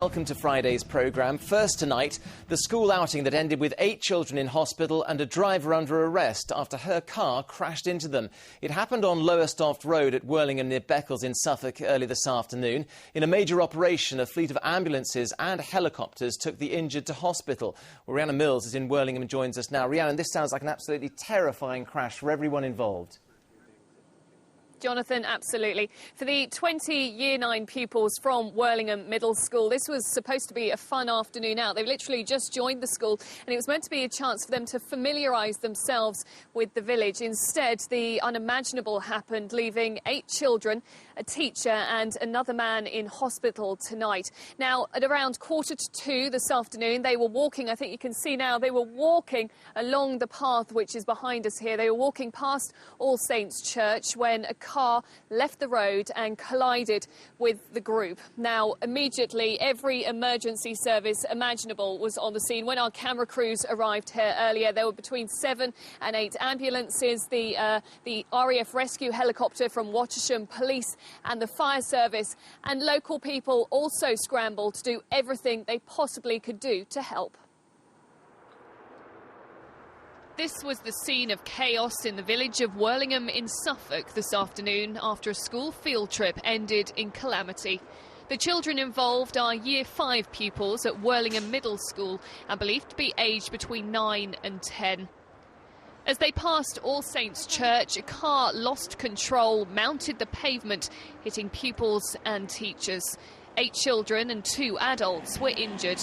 Welcome to Friday's programme. First tonight, the school outing that ended with 8 children in hospital and a driver under arrest after her car crashed into them. It happened on Lowestoft Road at Worlingham near Beccles in Suffolk early this afternoon. In a major operation, a fleet of ambulances and helicopters took the injured to hospital. Well, Rhiannon Mills is in Worlingham and joins us now. Rhiannon, this sounds like an absolutely terrifying crash for everyone involved. Jonathan, absolutely. For the 20 Year 9 pupils from Worlingham Middle School, this was supposed to be a fun afternoon out. They've literally just joined the school and it was meant to be a chance for them to familiarise themselves with the village. Instead, the unimaginable happened, leaving 8 children, a teacher and another man in hospital tonight. Now, at around 1:45 this afternoon, they were walking, I think you can see now, they were walking along the path which is behind us here. They were walking past All Saints Church when a car left the road and collided with the group. Now, immediately, every emergency service imaginable was on the scene. When our camera crews arrived here earlier, there were between 7 and 8 ambulances, the RAF rescue helicopter from Wattisham Police and the fire service, and local people also scrambled to do everything they possibly could do to help. This was the scene of chaos in the village of Worlingham in Suffolk this afternoon after a school field trip ended in calamity. The children involved are Year 5 pupils at Worlingham Middle School and believed to be aged between 9 and 10. As they passed All Saints Church, a car lost control, mounted the pavement, hitting pupils and teachers. 8 children and 2 adults were injured.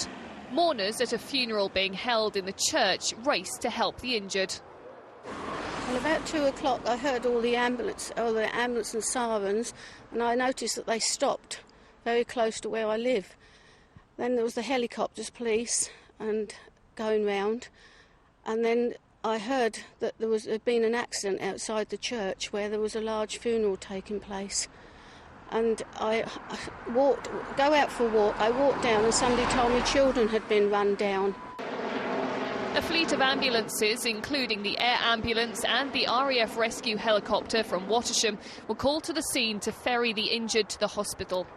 Mourners at a funeral being held in the church raced to help the injured. Well, about 2 o'clock I heard all the ambulance and sirens, and I noticed that they stopped very close to where I live. Then there was the helicopters, police, and going round, and then I heard that there'd been an accident outside the church where there was a large funeral taking place. And I walked down and somebody told me children had been run down. A fleet of ambulances, including the air ambulance and the RAF rescue helicopter from Wattisham, were called to the scene to ferry the injured to the hospital.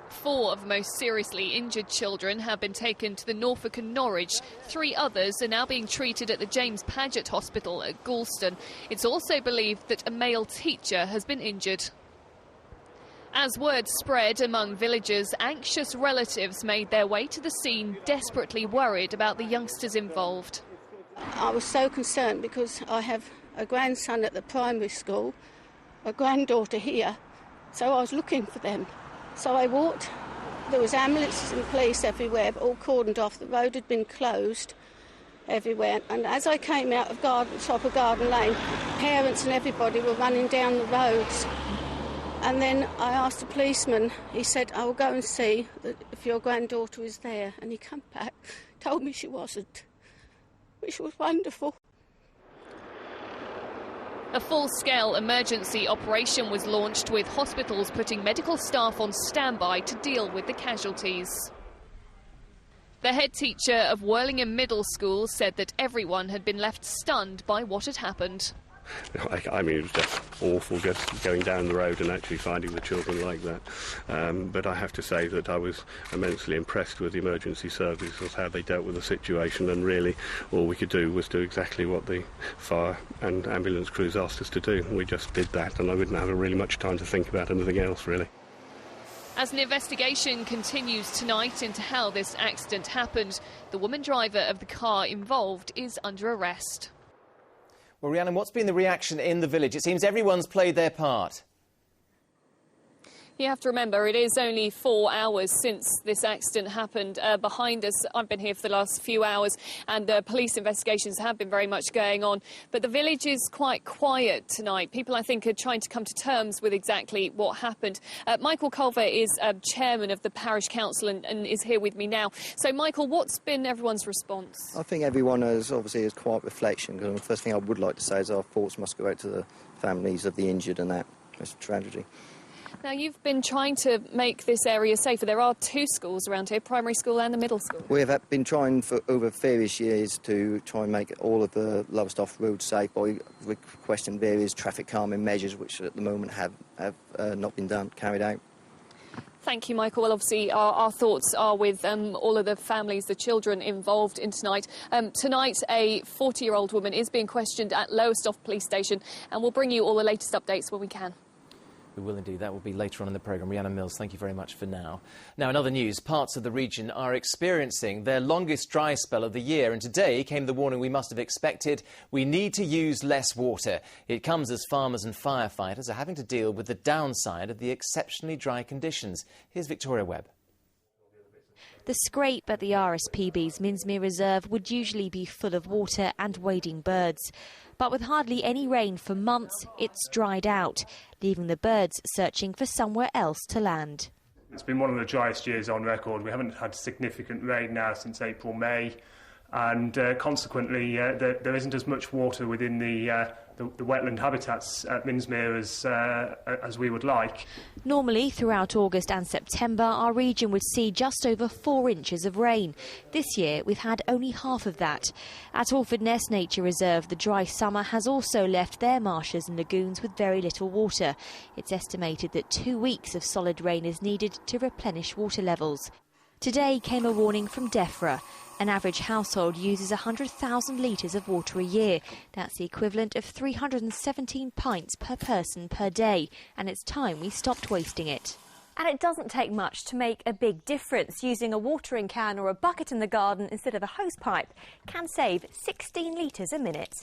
4 of the most seriously injured children have been taken to the Norfolk and Norwich. 3 others are now being treated at the James Paget Hospital at Galston. It's also believed that a male teacher has been injured. As word spread among villagers, anxious relatives made their way to the scene, desperately worried about the youngsters involved. I was so concerned because I have a grandson at the primary school, a granddaughter here, so I was looking for them. So I walked. There was ambulances and police everywhere, but all cordoned off. The road had been closed everywhere, and as I came out of top of Garden Lane, parents and everybody were running down the roads. And then I asked the policeman, he said, I will go and see if your granddaughter is there. And he came back, told me she wasn't, which was wonderful. A full-scale emergency operation was launched, with hospitals putting medical staff on standby to deal with the casualties. The head teacher of Worlingham Middle School said that everyone had been left stunned by what had happened. I mean, it was just awful just going down the road and actually finding the children like that. But I have to say that I was immensely impressed with the emergency services, how they dealt with the situation, and really all we could do was do exactly what the fire and ambulance crews asked us to do. We just did that, and I wouldn't have really much time to think about anything else, really. As an investigation continues tonight into how this accident happened, the woman driver of the car involved is under arrest. Well, Rhiannon, what's been the reaction in the village? It seems everyone's played their part. You have to remember, it is only 4 hours since this accident happened. Behind us, I've been here for the last few hours, and police investigations have been very much going on. But the village is quite quiet tonight. People, I think, are trying to come to terms with exactly what happened. Michael Culver is chairman of the parish council and is here with me now. So, Michael, what's been everyone's response? I think everyone has quiet reflection. The first thing I would like to say is our thoughts must go out to the families of the injured, and that is a tragedy. Now, you've been trying to make this area safer. There are 2 schools around here, primary school and the middle school. We have been trying for over various years to try and make all of the Lowestoft roads safe by requesting various traffic calming measures, which at the moment have not been carried out. Thank you, Michael. Well, obviously, our thoughts are with all of the families, the children involved in tonight. Tonight, a 40-year-old woman is being questioned at Lowestoft Police Station, and we'll bring you all the latest updates when we can. We will indeed. That will be later on in the programme. Rhiannon Mills, thank you very much for now. Now, in other news, parts of the region are experiencing their longest dry spell of the year, and today came the warning we must have expected: we need to use less water. It comes as farmers and firefighters are having to deal with the downside of the exceptionally dry conditions. Here's Victoria Webb. The scrape at the RSPB's Minsmere Reserve would usually be full of water and wading birds. But with hardly any rain for months, it's dried out, leaving the birds searching for somewhere else to land. It's been one of the driest years on record. We haven't had significant rain now since April, May, and consequently there isn't as much water within the wetland habitats at Minsmere as we would like. Normally, throughout August and September, our region would see just over 4 inches of rain. This year, we've had only half of that. At Alford Ness Nature Reserve, the dry summer has also left their marshes and lagoons with very little water. It's estimated that 2 weeks of solid rain is needed to replenish water levels. Today came a warning from DEFRA. An average household uses 100,000 litres of water a year. That's the equivalent of 317 pints per person per day, and it's time we stopped wasting it. And it doesn't take much to make a big difference. Using a watering can or a bucket in the garden instead of a hosepipe can save 16 litres a minute.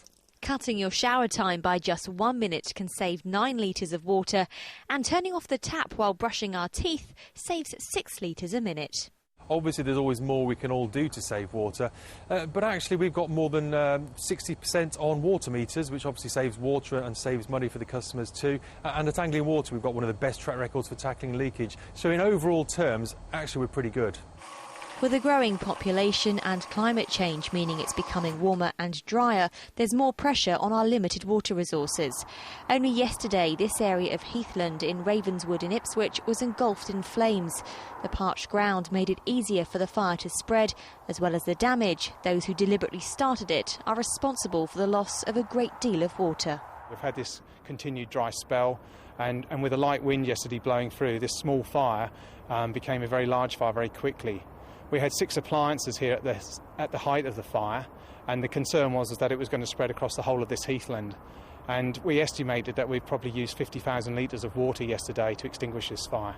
Cutting your shower time by just 1 minute can save 9 litres of water, and turning off the tap while brushing our teeth saves 6 litres a minute. Obviously, there's always more we can all do to save water, but actually we've got more than 60% on water meters, which obviously saves water and saves money for the customers too. And at Anglia Water, we've got one of the best track records for tackling leakage. So in overall terms, actually we're pretty good. With a growing population and climate change meaning it's becoming warmer and drier, there's more pressure on our limited water resources. Only yesterday, this area of heathland in Ravenswood in Ipswich was engulfed in flames. The parched ground made it easier for the fire to spread, as well as the damage. Those who deliberately started it are responsible for the loss of a great deal of water. We've had this continued dry spell, and with a light wind yesterday blowing through, this small fire became a very large fire very quickly. We had 6 appliances here at the height of the fire, and the concern was that it was going to spread across the whole of this heathland. And we estimated that we'd probably used 50,000 litres of water yesterday to extinguish this fire.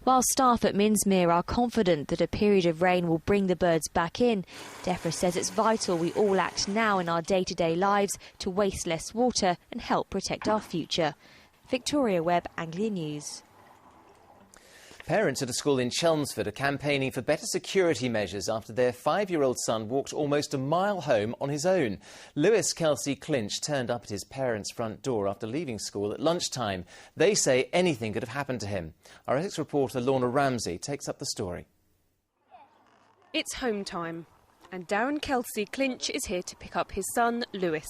While staff at Minsmere are confident that a period of rain will bring the birds back in, DEFRA says it's vital we all act now in our day-to-day lives to waste less water and help protect our future. Victoria Webb, Anglia News. Parents at a school in Chelmsford are campaigning for better security measures after their 5-year-old son walked almost a mile home on his own. Lewis Kelsey Clinch turned up at his parents' front door after leaving school at lunchtime. They say anything could have happened to him. Our Essex reporter Lorna Ramsey takes up the story. It's home time, and Darren Kelsey Clinch is here to pick up his son, Lewis.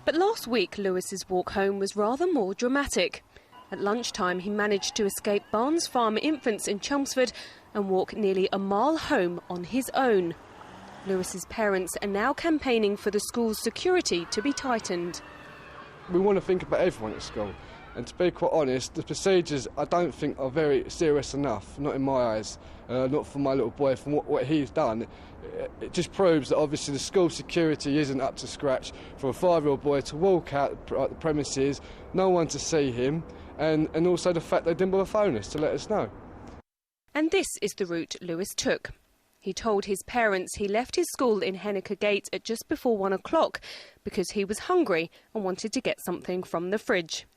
But last week, Lewis's walk home was rather more dramatic. At lunchtime, he managed to escape Barnes Farm Infants in Chelmsford and walk nearly a mile home on his own. Lewis's parents are now campaigning for the school's security to be tightened. We want to think about everyone at school, and to be quite honest, the procedures I don't think are very serious enough, not in my eyes, not for my little boy, from what he's done. It just proves that obviously the school security isn't up to scratch for a 5-year-old boy to walk out the premises, no one to see him, and also the fact they didn't bother phone us to let us know. And this is the route Lewis took. He told his parents he left his school in Henniker Gate at just before 1 o'clock because he was hungry and wanted to get something from the fridge.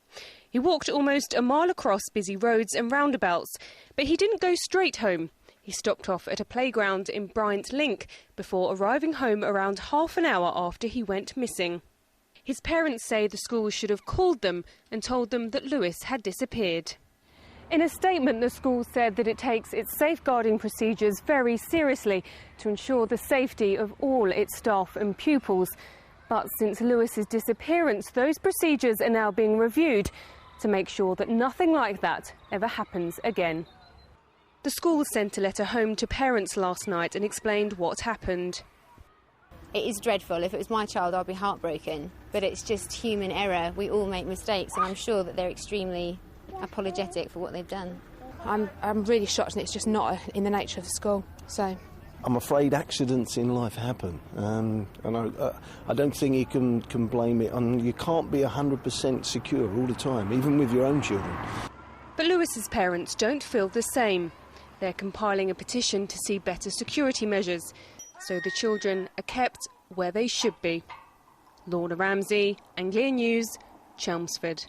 He walked almost a mile across busy roads and roundabouts, but he didn't go straight home. He stopped off at a playground in Bryant Link before arriving home around half an hour after he went missing. His parents say the school should have called them and told them that Lewis had disappeared. In a statement, the school said that it takes its safeguarding procedures very seriously to ensure the safety of all its staff and pupils. But since Lewis's disappearance, those procedures are now being reviewed to make sure that nothing like that ever happens again. The school sent a letter home to parents last night and explained what happened. It is dreadful. If it was my child, I'd be heartbroken. But it's just human error. We all make mistakes, and I'm sure that they're extremely apologetic for what they've done. I'm really shocked, and it's just not in the nature of the school. So I'm afraid accidents in life happen, and I don't think you can blame it. You can't be 100% secure all the time, even with your own children. But Lewis's parents don't feel the same. They're compiling a petition to see better security measures, so the children are kept where they should be. Lorna Ramsey, Anglia News, Chelmsford.